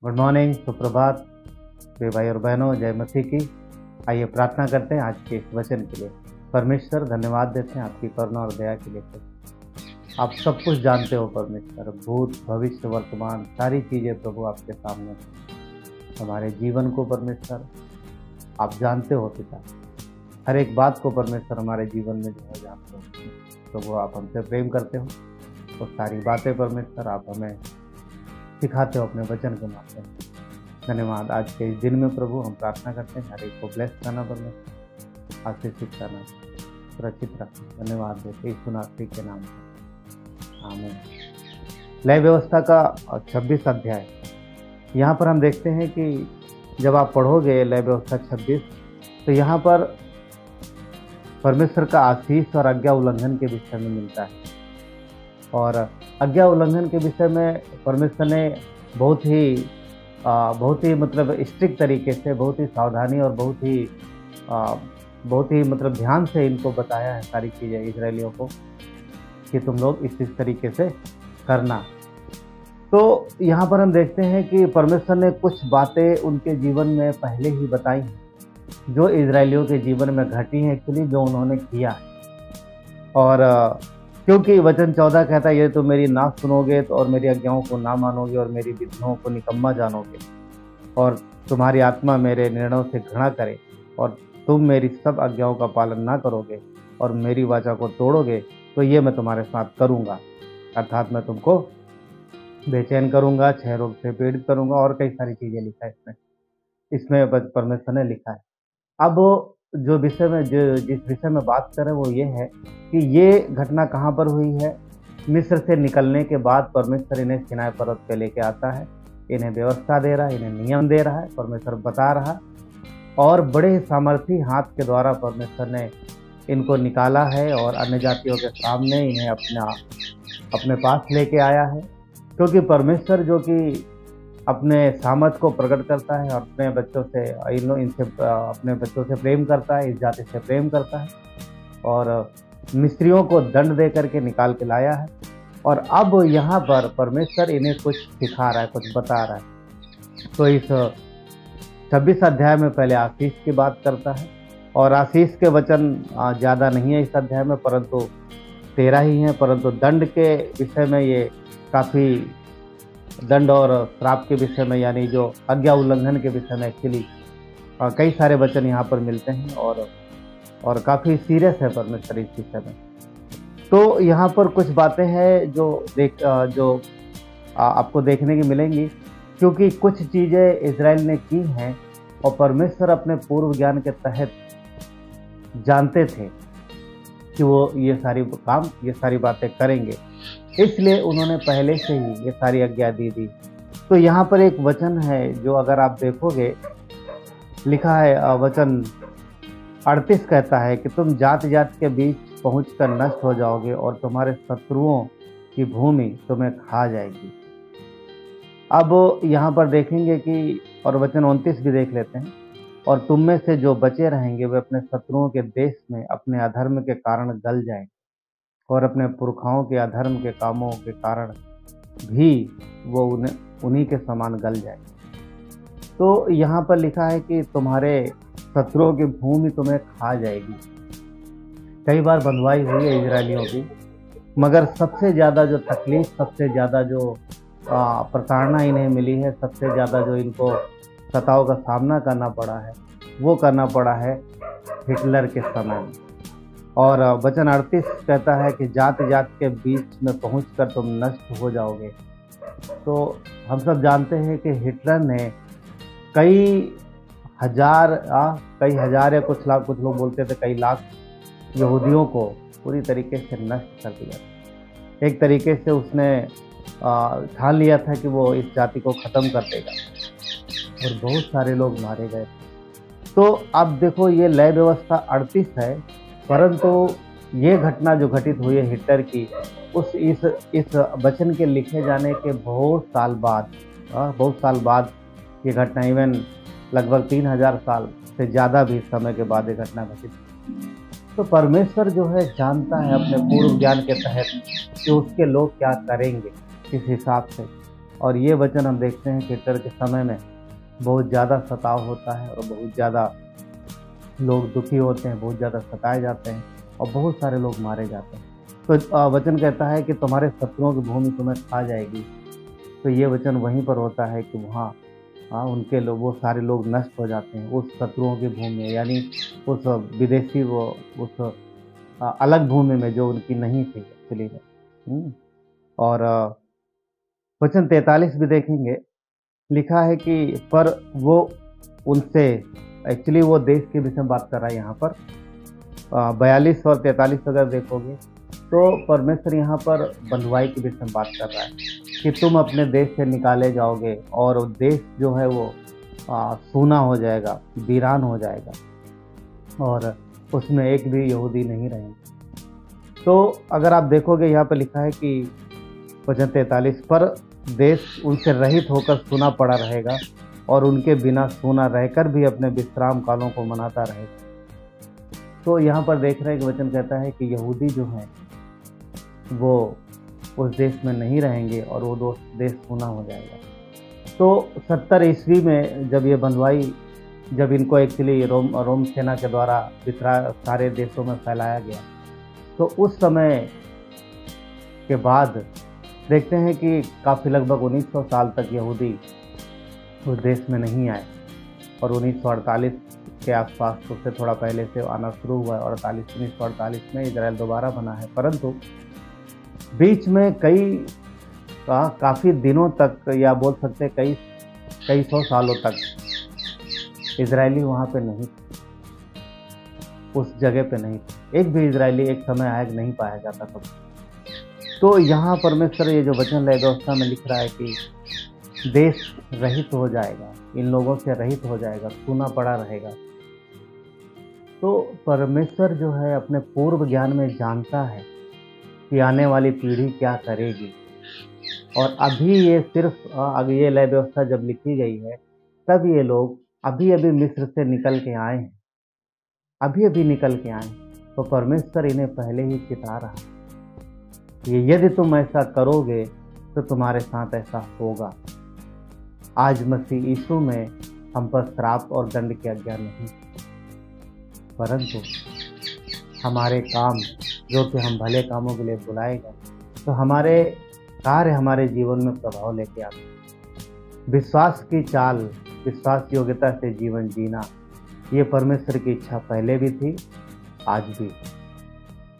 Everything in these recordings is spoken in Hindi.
गुड मॉर्निंग, सुप्रभात प्रिय भाई और बहनों, जय मसीह की। आइए प्रार्थना करते हैं आज के इस वचन के लिए। परमेश्वर, धन्यवाद देते हैं आपकी करुणा और दया के लिए। आप सब कुछ जानते हो परमेश्वर, भूत भविष्य वर्तमान सारी चीज़ें प्रभु आपके सामने हैं। हमारे जीवन को परमेश्वर आप जानते हो पिता, हर एक बात को परमेश्वर हमारे जीवन में जो है जानते हो प्रभु। आप हमसे प्रेम करते हो तो सारी बातें परमेश्वर आप हमें सिखाते हो अपने वचन के माध्यम से। धन्यवाद। आज के इस दिन में प्रभु हम प्रार्थना करते हैं हर एक को ब्लेस करना परमेश्वर, आशीषित करना, सुरक्षित रखना। धन्यवाद देते यीशु मसीह के नाम से, आमीन। लय व्यवस्था का 26 अध्याय, यहाँ पर हम देखते हैं कि जब आप पढ़ोगे लय व्यवस्था 26 तो यहाँ पर परमेश्वर का आशीष और आज्ञा उल्लंघन के विषय में मिलता है। और आज्ञा उल्लंघन के विषय में परमेश्वर ने बहुत ही मतलब स्ट्रिक्ट तरीके से, बहुत ही सावधानी और बहुत ही मतलब ध्यान से इनको बताया है सारी चीज़ें इजरायलियों को कि तुम लोग इस तरीके से करना। तो यहाँ पर हम देखते हैं कि परमेश्वर ने कुछ बातें उनके जीवन में पहले ही बताई हैं जो इजरायलियों के जीवन में घटी हैं एक्चुअली, जो उन्होंने किया है। और क्योंकि वचन 14 कहता है, ये तो मेरी ना सुनोगे तो और मेरी आज्ञाओं को ना मानोगे और मेरी विधियों को निकम्मा जानोगे और तुम्हारी आत्मा मेरे निर्णयों से घृणा करे और तुम मेरी सब आज्ञाओं का पालन ना करोगे और मेरी वाचा को तोड़ोगे तो ये मैं तुम्हारे साथ करूँगा, अर्थात मैं तुमको बेचैन करूँगा, क्षय रोग से पीड़ित करूँगा और कई सारी चीज़ें लिखा है इसमें परमेश्वर ने लिखा है। अब जो विषय में जिस विषय में बात करें वो ये है कि ये घटना कहाँ पर हुई है। मिस्र से निकलने के बाद परमेश्वर इन्हें सिनाई पर्वत पे लेके आता है, इन्हें व्यवस्था दे रहा है, इन्हें नियम दे रहा है, परमेश्वर बता रहा और बड़े सामर्थी हाथ के द्वारा परमेश्वर ने इनको निकाला है और अन्य जातियों के सामने इन्हें अपने पास लेके आया है। क्योंकि परमेश्वर जो कि अपने सामर्थ को प्रकट करता है और अपने बच्चों से अपने बच्चों से प्रेम करता है, इस जाति से प्रेम करता है और मिस्रियों को दंड दे करके निकाल के लाया है। और अब यहाँ पर परमेश्वर इन्हें कुछ सिखा रहा है, कुछ बता रहा है। तो इस 26 अध्याय में पहले आशीष की बात करता है और आशीष के वचन ज़्यादा नहीं है इस अध्याय में, परंतु 13 ही हैं। परंतु दंड के विषय में ये काफ़ी, दंड और श्राप के विषय में यानी जो आज्ञा उल्लंघन के विषय में एक्चुअली कई सारे वचन यहाँ पर मिलते हैं और काफ़ी सीरियस है परमेश्वर इस विषय में। तो यहाँ पर कुछ बातें हैं जो आपको देखने की मिलेंगी, क्योंकि कुछ चीज़ें इजराइल ने की हैं और परमेश्वर अपने पूर्व ज्ञान के तहत जानते थे कि वो ये सारी बातें करेंगे, इसलिए उन्होंने पहले से ही ये सारी आज्ञा दी थी। तो यहाँ पर एक वचन है जो अगर आप देखोगे लिखा है, वचन 38 कहता है कि तुम जाति जाति के बीच पहुंचकर नष्ट हो जाओगे और तुम्हारे शत्रुओं की भूमि तुम्हें खा जाएगी। अब यहाँ पर देखेंगे कि, और वचन 29 भी देख लेते हैं, और तुम में से जो बचे रहेंगे वे अपने शत्रुओं के देश में अपने अधर्म के कारण गल जाएंगे और अपने पुरखाओं के अधर्म के कामों के कारण भी वो उन्हीं के समान गल जाएंगे। तो यहाँ पर लिखा है कि तुम्हारे शत्रुओं की भूमि तुम्हें खा जाएगी। कई बार बंधुआई हुई है इजरायलियों की, मगर सबसे ज़्यादा जो तकलीफ, सबसे ज़्यादा जो प्रताड़ना इन्हें मिली है, सबसे ज़्यादा जो इनको सताव का सामना करना पड़ा है, वो करना पड़ा है हिटलर के समय में। और वचन 38 कहता है कि जाति जाति के बीच में पहुंचकर तुम नष्ट हो जाओगे। तो हम सब जानते हैं कि हिटलर ने कई हजार या कुछ लाख, कुछ लोग बोलते थे कई लाख यहूदियों को पूरी तरीके से नष्ट कर दिया। एक तरीके से उसने ठान लिया था कि वो इस जाति को ख़त्म कर देगा और बहुत सारे लोग मारे गए। तो अब देखो ये लय व्यवस्था 38 है, परंतु ये घटना जो घटित हुई है हिटलर की, इस वचन के लिखे जाने के बहुत साल बाद ये घटना, इवन लगभग 3000 साल से ज़्यादा भी समय के बाद ये घटना घटित। तो परमेश्वर जो है जानता है अपने पूर्व ज्ञान के तहत कि उसके लोग क्या करेंगे किस हिसाब से, और ये वचन हम देखते हैं कि हिटलर के समय में बहुत ज़्यादा सताव होता है और बहुत ज़्यादा लोग दुखी होते हैं, बहुत ज़्यादा सताए जाते हैं और बहुत सारे लोग मारे जाते हैं। तो वचन कहता है कि तुम्हारे शत्रुओं की भूमि तुम्हें खा जाएगी। तो ये वचन वहीं पर होता है कि वहाँ उनके लोग, वो सारे लोग नष्ट हो जाते हैं उस शत्रुओं की भूमि में, यानी उस विदेशी, वो उस अलग भूमि में जो उनकी नहीं थी एक्चुअली में। और वचन 43 भी देखेंगे, लिखा है कि पर वो उनसे, एक्चुअली वो देश के विषय में बात कर रहा है यहाँ पर। 42 और 43 अगर देखोगे तो परमेश्वर यहाँ पर बंधुआई के विषय में बात कर रहा है कि तुम अपने देश से निकाले जाओगे और देश जो है वो सूना हो जाएगा, वीरान हो जाएगा और उसमें एक भी यहूदी नहीं रहेंगे। तो अगर आप देखोगे यहाँ पर लिखा है कि वचन 43, पर देश उनसे रहित होकर सूना पड़ा रहेगा और उनके बिना सूना रहकर भी अपने विश्राम कालों को मनाता रहेगा। तो यहाँ पर देख रहे हैं कि वचन कहता है कि यहूदी जो हैं वो उस देश में नहीं रहेंगे और वो देश सूना हो जाएगा। तो 70 ईस्वी में जब ये बंधुआई, जब इनको एक्चुअली रोम सेना के द्वारा सारे देशों में फैलाया गया, तो उस समय के बाद देखते हैं कि काफ़ी लगभग 1900 साल तक यहूदी उस देश में नहीं आए और 1948 के आसपास, उससे थोड़ा पहले से आना शुरू हुआ है और 1948 में इजराइल दोबारा बना है। परंतु बीच में काफ़ी दिनों तक, या बोल सकते कई सौ सालों तक इजरायली वहाँ पे नहीं थे, उस जगह पे नहीं थे। एक भी इजरायली एक समय आया नहीं पाया जाता था। तो यहाँ परमेश्वर ये जो वचन है व्यवस्था में लिख रहा है कि देश रहित हो जाएगा, इन लोगों से रहित हो जाएगा, सूना पड़ा रहेगा। तो परमेश्वर जो है अपने पूर्व ज्ञान में जानता है कि आने वाली पीढ़ी क्या करेगी। और अभी ये सिर्फ अभी ये लय व्यवस्था जब लिखी गई है तब ये लोग अभी मिस्र से निकल के आए हैं, अभी निकल के आए। तो परमेश्वर इन्हें पहले ही चिता रहा कि यदि तुम ऐसा करोगे तो तुम्हारे साथ ऐसा होगा। आज मसीह यीशु में हम पर श्राप और दंड की आज्ञा नहीं, परंतु हमारे काम जो कि हम भले कामों के लिए बुलाए गए, तो हमारे कार्य हमारे जीवन में प्रभाव लेके आते हैं। विश्वास की चाल, विश्वास योग्यता से जीवन जीना, ये परमेश्वर की इच्छा पहले भी थी, आज भी।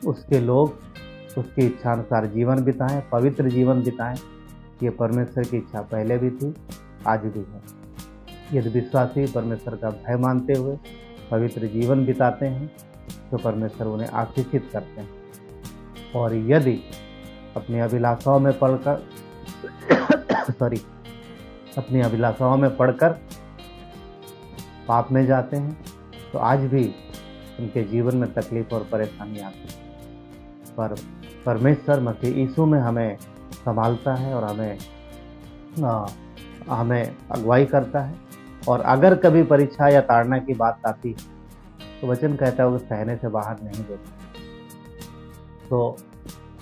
उसके लोग उसकी इच्छा अनुसार जीवन बिताएं, पवित्र जीवन बिताएं, ये परमेश्वर की इच्छा पहले भी थी, आज भी है। यदि विश्वासी परमेश्वर का भय मानते हुए पवित्र जीवन बिताते हैं तो परमेश्वर उन्हें आशीषित करते हैं। और यदि अपनी अभिलाषाओं में पढ़कर अपनी अभिलाषाओं में पढ़कर पाप में जाते हैं तो आज भी उनके जीवन में तकलीफ और परेशानी आती है। पर परमेश्वर मसीह यीशु में हमें संभालता है और हमें अगुवाई करता है। और अगर कभी परीक्षा या ताड़ना की बात आती है तो वचन कहता है वो सहने से बाहर नहीं देता। तो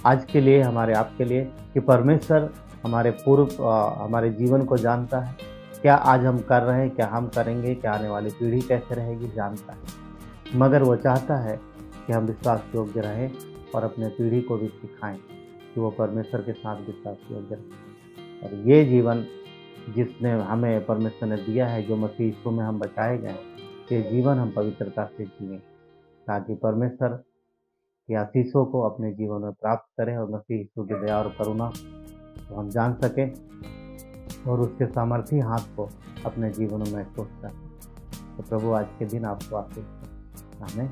आज के लिए, हमारे आपके लिए, कि परमेश्वर हमारे जीवन को जानता है, क्या आज हम कर रहे हैं, क्या हम करेंगे, क्या आने वाली पीढ़ी कैसे रहेगी, जानता है। मगर वो चाहता है कि हम विश्वास योग्य रहें और अपने पीढ़ी को भी सिखाएं कि वो परमेश्वर के साथ विश्वास योग्य रहे। और ये जीवन जिसने हमें परमेश्वर ने दिया है, जो मसीह यीशु में हम बचाए गए, ये जीवन हम पवित्रता से जिएं ताकि परमेश्वर के आशीषों को अपने जीवन में प्राप्त करें और मसीह यीशु की दया और करुणा को हम जान सकें और उसके सामर्थी हाथ को अपने जीवन में महसूस करें। तो प्रभु आज के दिन आपको आशीष दें। आमीन।